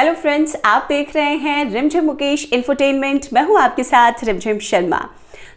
Hello friends, आप देख रहे हैं रिमझिम मुकेश इंफोटेनमेंट। मैं हूं आपके साथ रिमझिम शर्मा।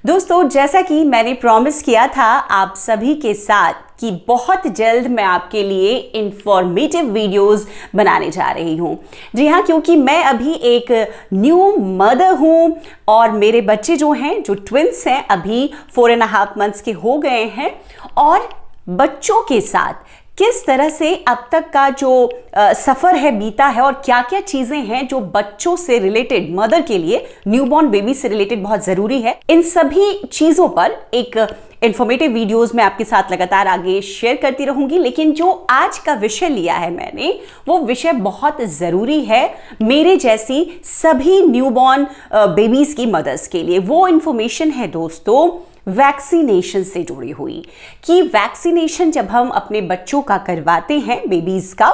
दोस्तों, जैसा कि मैंने प्रॉमिस किया था आप सभी के साथ कि बहुत जल्द मैं आपके लिए इंफॉर्मेटिव वीडियोस बनाने जा रही हूं। जी हाँ, क्योंकि मैं अभी एक न्यू मदर हूं और मेरे बच्चे जो हैं, जो ट्विंस हैं, अभी 4.5 मंथ्स के हो गए हैं। और बच्चों के साथ किस तरह से अब तक का जो सफ़र है बीता है और क्या क्या चीज़ें हैं जो बच्चों से रिलेटेड, मदर के लिए, न्यूबॉर्न बेबी से रिलेटेड बहुत ज़रूरी है, इन सभी चीज़ों पर एक इंफॉर्मेटिव वीडियोस में आपके साथ लगातार आगे शेयर करती रहूंगी। लेकिन जो आज का विषय लिया है मैंने, वो विषय बहुत ज़रूरी है मेरे जैसी सभी न्यूबॉर्न बेबीज़ की मदर्स के लिए। वो इंफॉर्मेशन है दोस्तों वैक्सीनेशन से जुड़ी हुई, कि वैक्सीनेशन जब हम अपने बच्चों का करवाते हैं, बेबीज का,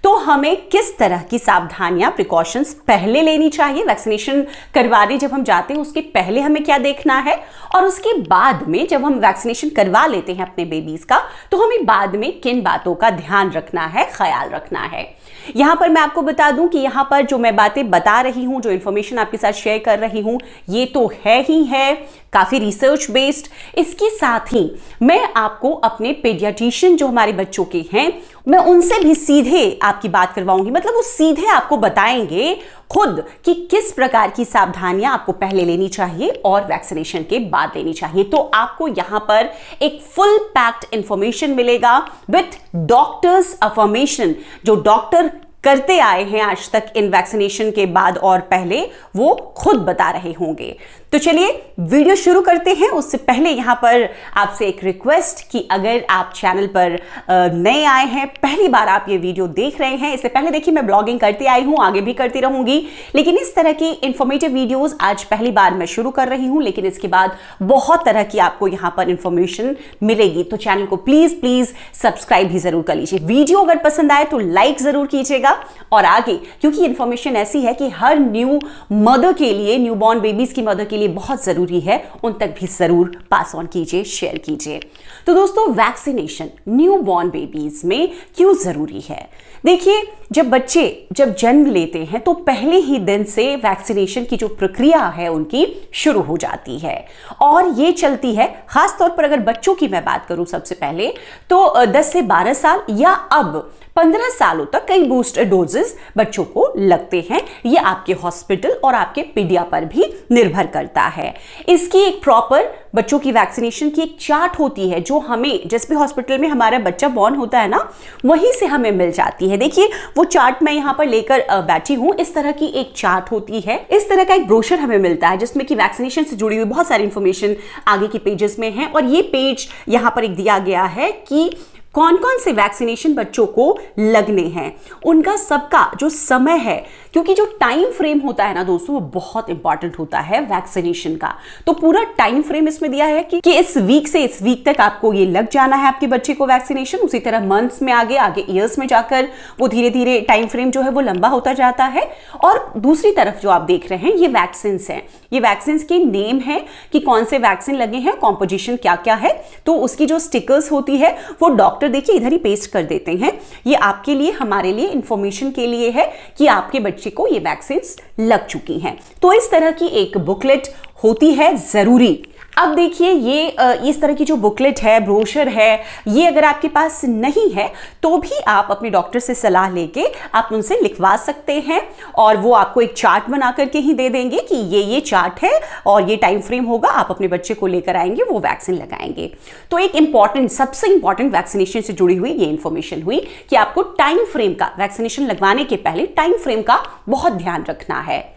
तो हमें किस तरह की सावधानियां, प्रिकॉशंस पहले लेनी चाहिए। वैक्सीनेशन करवाने जब हम जाते हैं उसके पहले हमें क्या देखना है, और उसके बाद में जब हम वैक्सीनेशन करवा लेते हैं अपने बेबीज का, तो हमें बाद में किन बातों का ध्यान रखना है, ख्याल रखना है। यहां पर मैं आपको बता दूं कि यहां पर जो मैं बातें बता रही हूं, जो इंफॉर्मेशन आपके साथ शेयर कर रही हूं, ये तो है ही है काफी रिसर्च बेस्ड। इसके साथ ही मैं आपको अपने पेडियाट्रिशियन जो हमारे बच्चों के हैं, मैं उनसे भी सीधे आपकी बात करवाऊंगी। मतलब वो सीधे आपको बताएंगे खुद कि किस प्रकार की सावधानियां आपको पहले लेनी चाहिए और वैक्सीनेशन के बाद लेनी चाहिए। तो आपको यहां पर एक फुल पैक्ड इंफॉर्मेशन मिलेगा विथ डॉक्टर्स अफर्मेशन। जो डॉक्टर करते आए हैं आज तक इन वैक्सीनेशन के बाद और पहले, वो खुद बता रहे होंगे। तो चलिए वीडियो शुरू करते हैं। उससे पहले यहां पर आपसे एक रिक्वेस्ट कि अगर आप चैनल पर नए आए हैं, पहली बार आप ये वीडियो देख रहे हैं, इससे पहले देखिए मैं ब्लॉगिंग करती आई हूं, आगे भी करती रहूंगी, लेकिन इस तरह की इंफॉर्मेटिव वीडियोस आज पहली बार मैं शुरू कर रही हूं। लेकिन इसके बाद बहुत तरह की आपको यहां पर इंफॉर्मेशन मिलेगी। तो चैनल को प्लीज प्लीज सब्सक्राइब भी जरूर कर लीजिए। वीडियो अगर पसंद आए तो लाइक जरूर कीजिएगा। और आगे, क्योंकि इंफॉर्मेशन ऐसी है कि हर न्यू मदर के लिए, न्यूबॉर्न बेबीज की मदर के लिए बहुत जरूरी है, उन तक भी जरूर पास ऑन कीजिए, शेयर कीजिए। तो दोस्तों, वैक्सीनेशन न्यूबॉर्न बेबीज में क्यों जरूरी है? देखिए, जब बच्चे जन्म लेते हैं तो पहले ही दिन से वैक्सीनेशन की जो प्रक्रिया है उनकी शुरू हो जाती है, और ये चलती है खासतौर पर अगर बच्चों की मैं बात करूं सबसे पहले, तो 10 से 12 साल या अब 15 सालों तक कई बूस्टर डोजेस बच्चों को लगते हैं। ये आपके हॉस्पिटल और आपके पीडिया पर भी निर्भर करता है। इसकी एक प्रॉपर बच्चों की वैक्सीनेशन की एक चार्ट होती है, जो हमें जिस भी हॉस्पिटल में हमारा बच्चा बॉर्न होता है ना, वहीं से हमें मिल जाती है। देखिए, वो चार्ट मैं यहाँ पर लेकर बैठी हूँ। इस तरह की एक चार्ट होती है, इस तरह का एक ब्रोशर हमें मिलता है जिसमें कि वैक्सीनेशन से जुड़ी हुई बहुत सारी इंफॉर्मेशन आगे की पेजेस में है। और ये पेज यहाँ पर एक दिया गया है कि कौन कौन से वैक्सीनेशन बच्चों को लगने हैं, उनका सबका जो समय है, क्योंकि जो टाइम फ्रेम होता है ना दोस्तों, वो बहुत इंपॉर्टेंट होता है वैक्सीनेशन का। तो पूरा टाइम फ्रेम इसमें दिया है कि इस वीक से इस वीक तक आपको ये लग जाना है आपके बच्चे को वैक्सीनेशन। उसी तरह मंथ्स में आगे आगे ईयर्स में जाकर वो धीरे धीरे टाइम फ्रेम जो है वो लंबा होता जाता है। और दूसरी तरफ जो आप देख रहे हैं, ये वैक्सीन हैं। ये वैक्सीन के नेम है कि कौन से वैक्सीन लगे हैं, कॉम्पोजिशन क्या क्या है। तो उसकी जो स्टिकर्स होती है वो डॉक्टर देखिए इधर ही पेस्ट कर देते हैं। ये आपके लिए, हमारे लिए, इंफॉर्मेशन के लिए है कि आपके बच्चे को ये वैक्सीन लग चुकी हैं। तो इस तरह की एक बुकलेट होती है जरूरी। अब देखिए, ये इस तरह की जो बुकलेट है, ब्रोशर है, ये अगर आपके पास नहीं है तो भी आप अपने डॉक्टर से सलाह लेके आप उनसे लिखवा सकते हैं, और वो आपको एक चार्ट बना करके ही दे देंगे कि ये चार्ट है और ये टाइम फ्रेम होगा, आप अपने बच्चे को लेकर आएंगे, वो वैक्सीन लगाएंगे। तो एक इंपॉर्टेंट, सबसे इंपॉर्टेंट वैक्सीनेशन से जुड़ी हुई ये इंफॉर्मेशन हुई कि आपको टाइम फ्रेम का, वैक्सीनेशन लगवाने के पहले टाइम फ्रेम का बहुत ध्यान रखना है।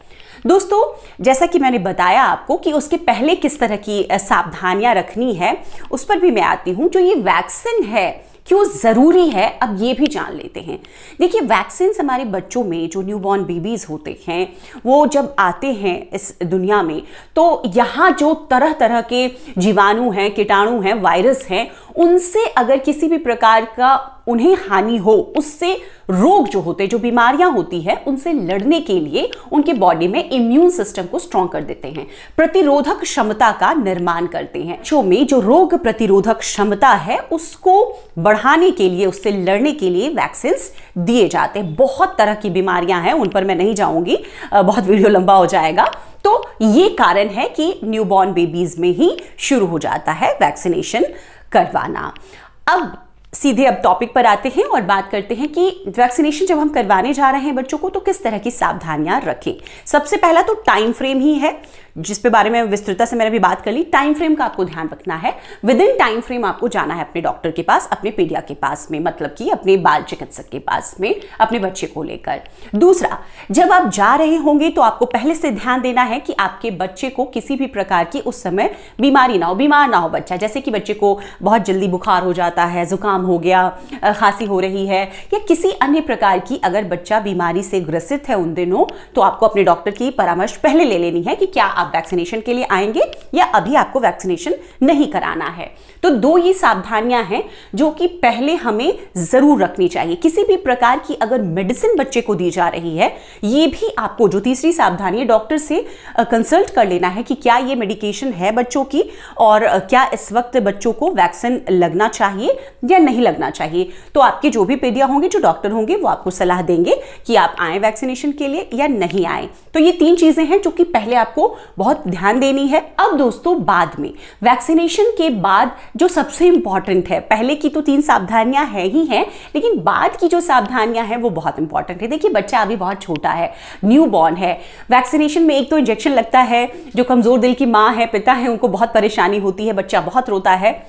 दोस्तों, जैसा कि मैंने बताया आपको कि उसके पहले किस तरह की सावधानियां रखनी है, उस पर भी मैं आती हूं। जो ये वैक्सीन है क्यों जरूरी है, अब ये भी जान लेते हैं। देखिए, वैक्सीन हमारे बच्चों में, जो न्यूबॉर्न बेबीज होते हैं, वो जब आते हैं इस दुनिया में, तो यहाँ जो तरह तरह के जीवाणु हैं, कीटाणु हैं, वायरस हैं, उनसे अगर किसी भी प्रकार का उन्हें हानि हो, उससे रोग जो होते हैं, जो बीमारियां होती है, उनसे लड़ने के लिए उनके बॉडी में इम्यून सिस्टम को स्ट्रॉन्ग कर देते हैं, प्रतिरोधक क्षमता का निर्माण करते हैं। बच्चों में जो रोग प्रतिरोधक क्षमता है उसको बढ़ाने के लिए, उससे लड़ने के लिए वैक्सीन दिए जाते हैं। बहुत तरह की बीमारियां हैं, उन पर मैं नहीं जाऊंगी, बहुत वीडियो लंबा हो जाएगा। तो ये कारण है कि न्यूबॉर्न बेबीज में ही शुरू हो जाता है वैक्सीनेशन करवाना। अब सीधे अब टॉपिक पर आते हैं और बात करते हैं कि वैक्सीनेशन जब हम करवाने जा रहे हैं बच्चों को तो किस तरह की सावधानियां रखें। सबसे पहला तो टाइम फ्रेम ही है, जिस पे बारे में विस्तृतता से मैंने भी बात कर ली। टाइम फ्रेम का आपको ध्यान रखना है। विद इन टाइम फ्रेम आपको जाना है अपने डॉक्टर के पास, अपने पीडिया के पास में, मतलब कि अपने बाल चिकित्सक के पास में अपने बच्चे को लेकर। दूसरा, जब आप जा रहे होंगे तो आपको पहले से ध्यान देना है कि आपके बच्चे को किसी भी प्रकार की उस समय बीमारी ना हो, बीमार ना हो बच्चा। जैसे कि बच्चे को बहुत जल्दी बुखार हो जाता है, जुकाम हो गया, खांसी हो रही है, या किसी अन्य प्रकार की अगर बच्चा बीमारी से ग्रसित है उन दिनों, तो आपको अपने डॉक्टर की परामर्श पहले ले लेनी है कि क्या आप वैक्सीनेशन के लिए आएंगे या अभी आपको वैक्सीनेशन नहीं कराना है। तो दो ये सावधानियां हैं जो कि पहले हमें जरूर रखनी चाहिए। किसी भी प्रकार की अगर मेडिसिन बच्चे को दी जा रही है, ये भी आपको, जो तीसरी सावधानी है, डॉक्टर से कंसल्ट कर लेना है कि क्या ये मेडिकेशन है बच्चों की और क्या इस वक्त बच्चों को वैक्सीन लगना चाहिए या नहीं लगना चाहिए। तो आपके जो भी पीडिया होंगे, जो डॉक्टर होंगे, वो आपको सलाह देंगे कि आप आए वैक्सीनेशन के लिए या नहीं आए। तो ये तीन चीजें हैं जो कि पहले आपको बहुत ध्यान देनी है। अब दोस्तों, बाद में वैक्सीनेशन के बाद जो सबसे इंपॉर्टेंट है, पहले की तो तीन सावधानियां है ही हैं, लेकिन बाद की जो सावधानियां हैं वो बहुत इंपॉर्टेंट है। देखिए, बच्चा अभी बहुत छोटा है, न्यू बॉर्न है। वैक्सीनेशन में एक तो इंजेक्शन लगता है, जो कमजोर दिल की माँ है, पिता है, उनको बहुत परेशानी होती है, बच्चा बहुत रोता है।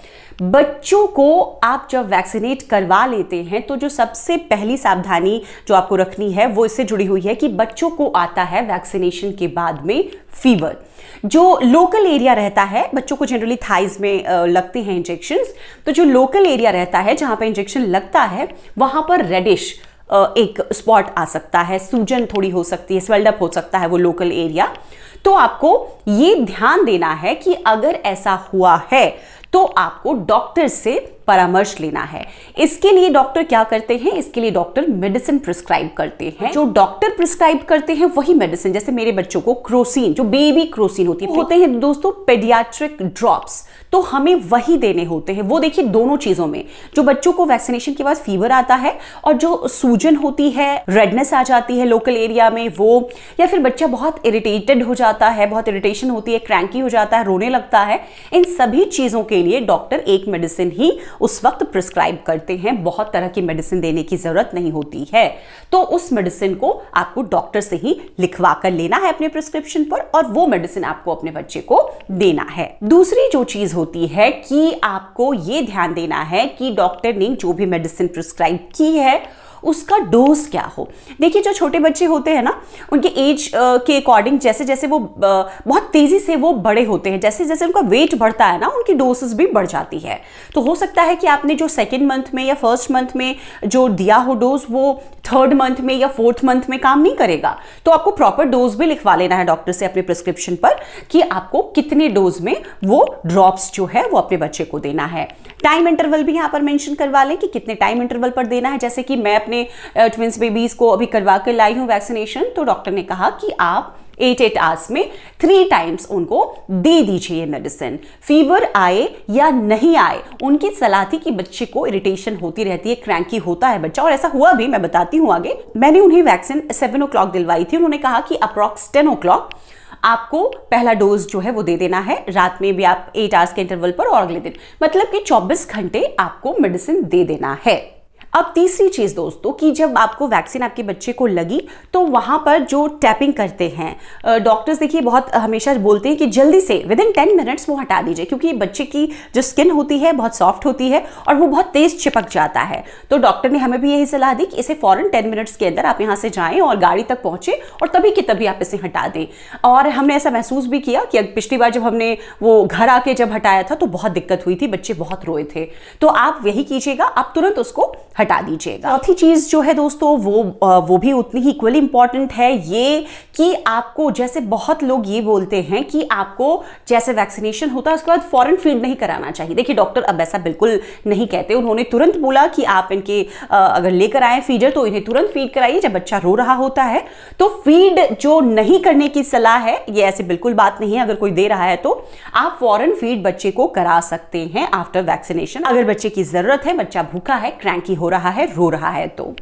बच्चों को आप जब वैक्सीनेट करवा लेते हैं तो जो सबसे पहली सावधानी जो आपको रखनी है वो इससे जुड़ी हुई है कि बच्चों को आता है वैक्सीनेशन के बाद में फीवर। जो लोकल एरिया रहता है, बच्चों को जनरली थाइज में लगते हैं इंजेक्शंस, तो जो लोकल एरिया रहता है जहां पर इंजेक्शन लगता है वहां पर रेडिश एक स्पॉट आ सकता है, सूजन थोड़ी हो सकती है, स्वेल्ड अप हो सकता है वो लोकल एरिया। तो आपको ये ध्यान देना है कि अगर ऐसा हुआ है तो आपको डॉक्टर से परामर्श लेना है। इसके लिए डॉक्टर क्या करते हैं, इसके लिए डॉक्टर मेडिसिन प्रिस्क्राइब करते हैं। जो डॉक्टर प्रिस्क्राइब करते हैं वही मेडिसिन, जैसे मेरे बच्चों को क्रोसिन, जो बेबी क्रोसिन होते हैं दोस्तों, पेडियाट्रिक ड्रॉप्स, तो हमें वही देने होते हैं। वो देखिए, दोनों चीजों में, जो बच्चों को वैक्सीनेशन के बाद फीवर आता है और जो सूजन होती है, रेडनेस आ जाती है लोकल एरिया में वो, या फिर बच्चा बहुत इरिटेटेड हो जाता है, बहुत इरिटेशन होती है, क्रैंकी हो जाता है, रोने लगता है, इन सभी चीजों के लिए डॉक्टर एक मेडिसिन ही उस वक्त प्रिस्क्राइब करते हैं। बहुत तरह की मेडिसिन देने की जरूरत नहीं होती है। तो उस मेडिसिन को आपको डॉक्टर से ही लिखवा कर लेना है अपने प्रिस्क्रिप्शन पर, और वो मेडिसिन आपको अपने बच्चे को देना है। दूसरी जो चीज होती है कि आपको ये ध्यान देना है कि डॉक्टर ने जो भी मेडिसिन प्रिस्क्राइब की है उसका डोज क्या हो। देखिए, जो छोटे बच्चे होते हैं ना, उनके एज के अकॉर्डिंग जैसे जैसे वो बहुत तेजी से वो बड़े होते हैं, जैसे जैसे उनका वेट बढ़ता है ना, उनकी डोसेस भी बढ़ जाती है। तो हो सकता है कि आपने जो सेकेंड मंथ में या फर्स्ट मंथ में जो दिया हो डोज, वो थर्ड मंथ में या फोर्थ मंथ में काम नहीं करेगा। तो आपको प्रॉपर डोज भी लिखवा लेना है डॉक्टर से अपने प्रिस्क्रिप्शन पर कि आपको कितने डोज में वो ड्रॉप्स जो है वो अपने बच्चे को देना है। टाइम इंटरवल भी यहाँ पर मेंशन करवा लें कि कितने टाइम इंटरवल पर देना है। जैसे कि मैं अपने ट्विंस बेबीज को अभी करवा कर लाई हूँ वैक्सीनेशन, तो डॉक्टर ने कहा कि आप 8 आवर्स में 3 टाइम्स उनको दे दीजिए मेडिसिन। फीवर आए या नहीं आए, उनकी सलाह थी कि बच्चे को इरिटेशन होती रहती है, क्रैंकी होता है बच्चा, और ऐसा हुआ भी, मैं बताती हूँ आगे। मैंने उन्हें वैक्सीन 7 o'clock दिलवाई थी। उन्होंने कहा कि अप्रॉक्स 10 o'clock आपको पहला डोज जो है वो दे देना है, रात में भी आप 8 आवर्स के इंटरवल पर, और अगले दिन, मतलब कि 24 घंटे आपको मेडिसिन दे देना है। अब तीसरी चीज दोस्तों कि जब आपको वैक्सीन आपके बच्चे को लगी तो वहां पर जो टैपिंग करते हैं डॉक्टर्स, देखिए बहुत हमेशा बोलते हैं कि जल्दी से विद इन 10 मिनट्स वो हटा दीजिए, क्योंकि बच्चे की जो स्किन होती है बहुत सॉफ्ट होती है और वो बहुत तेज चिपक जाता है। तो डॉक्टर ने हमें भी यही सलाह दी कि इसे फौरन 10 मिनट्स के अंदर आप यहाँ से जाएं और गाड़ी तक पहुंचे और तभी के तभी आप इसे हटा दें। और हमने ऐसा महसूस भी किया कि पिछली बार जब हमने वो घर आके जब हटाया था तो बहुत दिक्कत हुई थी, बच्चे बहुत रोए थे। तो आप यही कीजिएगा, आप तुरंत उसको हटा दीजिएगा। चौथी चीज जो है दोस्तों वो भी उतनी ही इक्वली इंपॉर्टेंट है, ये कि आपको, जैसे बहुत लोग ये बोलते हैं कि आपको जैसे वैक्सीनेशन होता है उसके बाद फॉरेन फीड नहीं कराना चाहिए। देखिए डॉक्टर अब ऐसा बिल्कुल नहीं कहते, उन्होंने तुरंत बोला कि आप इनके अगर लेकर आए फीडर तो इन्हें तुरंत फीड कराइए जब बच्चा रो रहा होता है। तो फीड जो नहीं करने की सलाह है, ये ऐसे बिल्कुल बात नहीं है। अगर कोई दे रहा है तो आप फॉरेन फीड बच्चे को करा सकते हैं आफ्टर वैक्सीनेशन, अगर बच्चे की जरूरत है, बच्चा भूखा है, क्रैंकी हो रहा है, रो रहा है तो।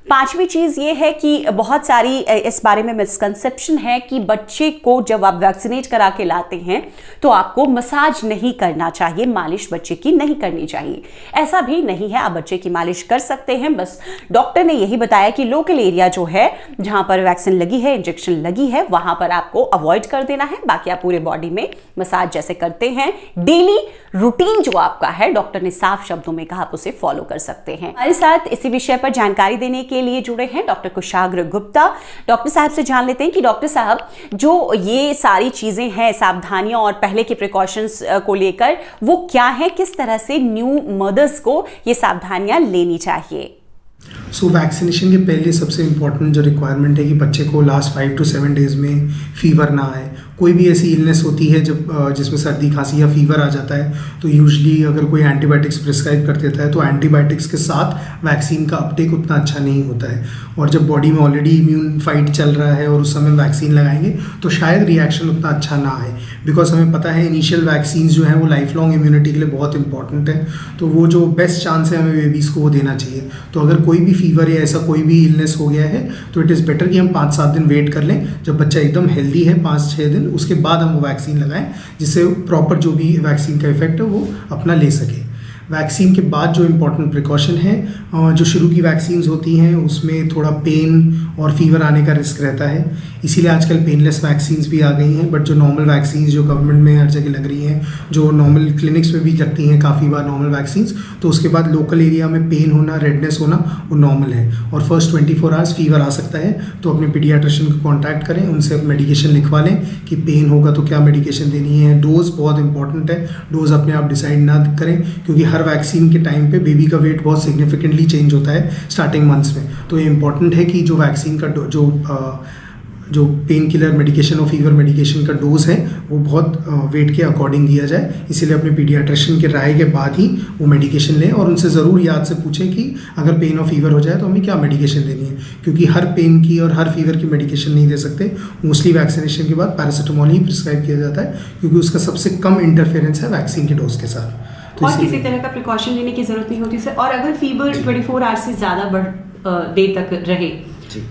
पांचवी चीज ये है कि बहुत सारी इस बारे में मिसकंसेप्शन है कि बच्चे को जब आप वैक्सीनेट करा के लाते हैं तो आपको मसाज नहीं करना चाहिए, मालिश बच्चे की नहीं करनी चाहिए। ऐसा भी नहीं है, आप बच्चे की मालिश कर सकते हैं। बस डॉक्टर ने यही बताया कि लोकल एरिया जो है जहां पर वैक्सीन लगी है, इंजेक्शन लगी है, वहां पर आपको अवॉइड कर देना है। बाकी आप पूरे बॉडी में मसाज जैसे करते हैं, डेली रूटीन जो आपका है, डॉक्टर ने साफ शब्दों में कहा, आप उसे फॉलो कर सकते हैं। हमारे साथ इसी विषय पर जानकारी देने के लिए जुड़े हैं डॉक्टर कुशाग्र गुप्ता। डॉक्टर साहब से जान लेते हैं कि डॉक्टर साहब, जो ये सारी चीजें हैं, सावधानियां और पहले के प्रिकॉशंस को लेकर, वो क्या है, किस तरह से न्यू मदर्स को ये सावधानियां लेनी चाहिए? वैक्सीनेशन के पहले सबसे इम्पॉर्टेंट जो रिक्वायरमेंट है कि बच्चे को लास्ट 5 to 7 डेज में फीवर ना आए। कोई भी ऐसी इलनेस होती है जब जिसमें सर्दी खांसी या फीवर आ जाता है तो यूजुअली अगर कोई एंटीबायोटिक्स प्रिस्क्राइब कर देता है तो एंटीबायोटिक्स के साथ वैक्सीन का अपटेक उतना अच्छा नहीं होता है, और जब बॉडी में ऑलरेडी इम्यून फाइट चल रहा है और उस समय वैक्सीन लगाएंगे तो शायद रिएक्शन उतना अच्छा ना आए। बिकॉज हमें पता है इनिशियल वैक्सीन जो है वो लाइफ लॉन्ग इम्यूनिटी के लिए बहुत इंपॉर्टेंट है, तो वो जो बेस्ट चांस है हमें बेबीज़ को वो देना चाहिए। तो अगर कोई भी फीवर या ऐसा कोई भी इलनेस हो गया है तो इट इज़ बेटर कि हम 5-7 दिन वेट कर लें, जब बच्चा एकदम हेल्दी है 5-6 दिन, उसके बाद हम वो वैक्सीन लगाएं, जिससे प्रॉपर जो भी वैक्सीन का इफेक्ट है वो अपना ले सके। वैक्सीन के बाद जो इम्पॉर्टेंट प्रिकॉशन है, जो शुरू की वैक्सीन्स होती हैं उसमें थोड़ा पेन और फीवर आने का रिस्क रहता है, इसीलिए आजकल पेनलेस वैक्सीन्स भी आ गई हैं। बट जो नॉर्मल वैक्सीन्स जो गवर्नमेंट में हर जगह लग रही हैं, जो नॉर्मल क्लिनिक्स में भी लगती हैं काफ़ी बार नॉर्मल वैक्सीन्स, तो उसके बाद लोकल एरिया में पेन होना, रेडनेस होना वो नॉर्मल है, और फर्स्ट 24 आवर्स फीवर आ सकता है। तो अपने पीडियाट्रिशियन को कॉन्टैक्ट करें, उनसे मेडिकेशन लिखवा लें कि पेन होगा तो क्या मेडिकेशन देनी है। डोज बहुत इंपॉर्टेंट है, डोज अपने आप डिसाइड ना करें, क्योंकि हर वैक्सीन के टाइम पे बेबी का वेट बहुत सिग्निफिकेंटली चेंज होता है स्टार्टिंग मंथ्स में। तो ये इंपॉर्टेंट है कि जो वैक्सीन का जो पेन किलर मेडिकेशन और फीवर मेडिकेशन का डोज है वो बहुत वेट के अकॉर्डिंग दिया जाए। इसीलिए अपने पीडियाट्रिशियन के राय के बाद ही वो मेडिकेशन लें, और उनसे ज़रूर याद से पूछें कि अगर पेन और फीवर हो जाए तो हमें क्या मेडिकेशन देनी है, क्योंकि हर पेन की और हर फीवर की मेडिकेशन नहीं दे सकते। मोस्टली वैक्सीनेशन के बाद पैरासिटामोल ही प्रिस्क्राइब किया जाता है, क्योंकि उसका सबसे कम इंटरफेरेंस है वैक्सीन के डोज के साथ। और किसी तरह का प्रिकॉशन लेने की जरूरत नहीं होती सर। और अगर फीवर 24 आवर्स से ज़्यादा देर तक रहे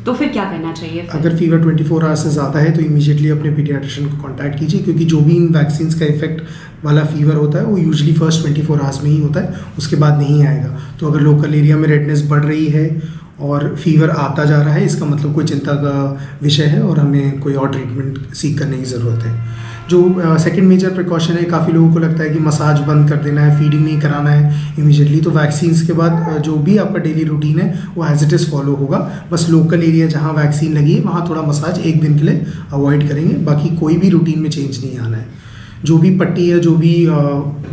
तो फिर क्या करना चाहिए? अगर फीवर 24 आवर्स से ज़्यादा है तो इमीडिएटली अपने पीडियाट्रिशियन को कांटेक्ट कीजिए, क्योंकि जो भी इन वैक्सीन का इफेक्ट वाला फीवर होता है वो यूजुअली फर्स्ट 24 आवर्स में ही होता है, उसके बाद नहीं आएगा। तो अगर लोकल एरिया में रेडनेस बढ़ रही है और फीवर आता जा रहा है, इसका मतलब कोई चिंता का विषय है और हमें कोई और ट्रीटमेंट सीख करने की ज़रूरत है। जो सेकंड मेजर प्रिकॉशन है, काफ़ी लोगों को लगता है कि मसाज बंद कर देना है, फीडिंग नहीं कराना है इमीडिएटली। तो वैक्सीन्स के बाद जो भी आपका डेली रूटीन है वो एज इट इज़ फॉलो होगा। बस लोकल एरिया जहाँ वैक्सीन लगी है वहाँ थोड़ा मसाज एक दिन के लिए अवॉइड करेंगे, बाकी कोई भी रूटीन में चेंज नहीं आना है। जो भी पट्टी है, जो भी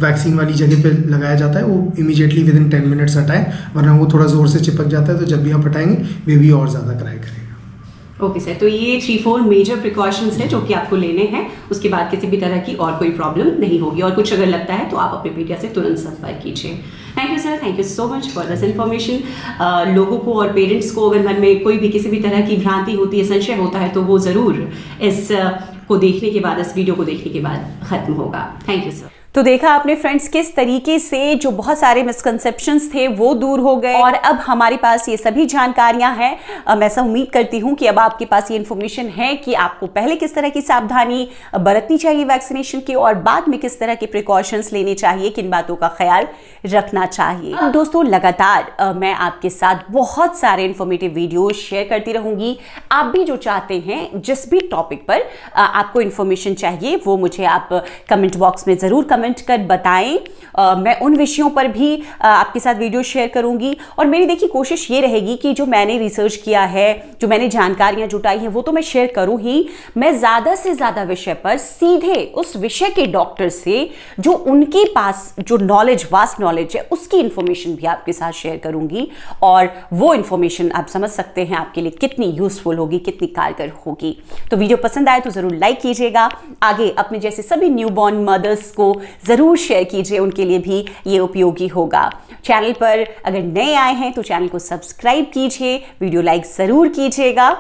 वैक्सीन वाली जगह पे लगाया जाता है वो इमीडिएटली विदिन 10 मिनट्स हटाएं, वरना वो थोड़ा ज़ोर से चिपक जाता है, तो जब भी आप हटाएंगे बेबी और ज़्यादा क्राई करेगा। ओके सर, तो ये 3-4 मेजर प्रिकॉशंस हैं जो कि आपको लेने हैं, उसके बाद किसी भी तरह की और कोई प्रॉब्लम नहीं होगी। और कुछ अगर लगता है तो आप अपने पीडिया से तुरंत संपर्क कीजिए। Thank you sir, thank you so much for this information. लोगों को और पेरेंट्स को अगर मन में कोई भी किसी भी तरह की भ्रांति होती है, संशय होता है, तो वो ज़रूर इस को देखने के बाद, इस वीडियो को देखने के बाद खत्म होगा। Thank you sir. तो देखा आपने फ्रेंड्स किस तरीके से जो बहुत सारे मिसकंसेप्शंस थे वो दूर हो गए, और अब हमारे पास ये सभी जानकारियां हैं। मैं ऐसा उम्मीद करती हूं कि अब आपके पास ये इन्फॉर्मेशन है कि आपको पहले किस तरह की सावधानी बरतनी चाहिए वैक्सीनेशन की, और बाद में किस तरह के प्रिकॉशंस लेने चाहिए, किन बातों का ख्याल रखना चाहिए। अब दोस्तों लगातार मैं आपके साथ बहुत सारे इन्फॉर्मेटिव वीडियो शेयर करती रहूंगी। आप भी जो चाहते हैं, जिस भी टॉपिक पर आपको इन्फॉर्मेशन चाहिए, वो मुझे आप कमेंट बॉक्स में जरूर कमेंट कर बताएं। मैं उन विषयों पर भी आपके साथ वीडियो शेयर करूंगी। और मेरी देखिए कोशिश ये रहेगी कि जो मैंने रिसर्च किया है, जो मैंने जानकारियां जुटाई हैं, वो तो मैं शेयर करूं ही, मैं ज़्यादा से ज़्यादा विषय पर सीधे उस विषय के डॉक्टर से जो उनके पास जो नॉलेज, वास्ट नॉलेज है, उसकी इंफॉर्मेशन भी आपके साथ शेयर करूंगी। और वो इंफॉर्मेशन आप समझ सकते हैं आपके लिए कितनी यूजफुल होगी, कितनी कारगर होगी। तो वीडियो पसंद आए तो ज़रूर लाइक कीजिएगा। आगे अपने जैसे सभी न्यूबॉर्न मदर्स को ज़रूर शेयर कीजिए, उनके लिए भी ये उपयोगी होगा। चैनल पर अगर नए आए हैं तो चैनल को सब्सक्राइब कीजिए, वीडियो लाइक ज़रूर कीजिएगा।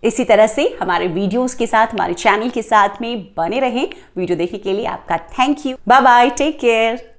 इसी तरह से हमारे वीडियोस के साथ, हमारे चैनल के साथ में बने रहें। वीडियो देखने के लिए आपका thank you. Bye bye, take care.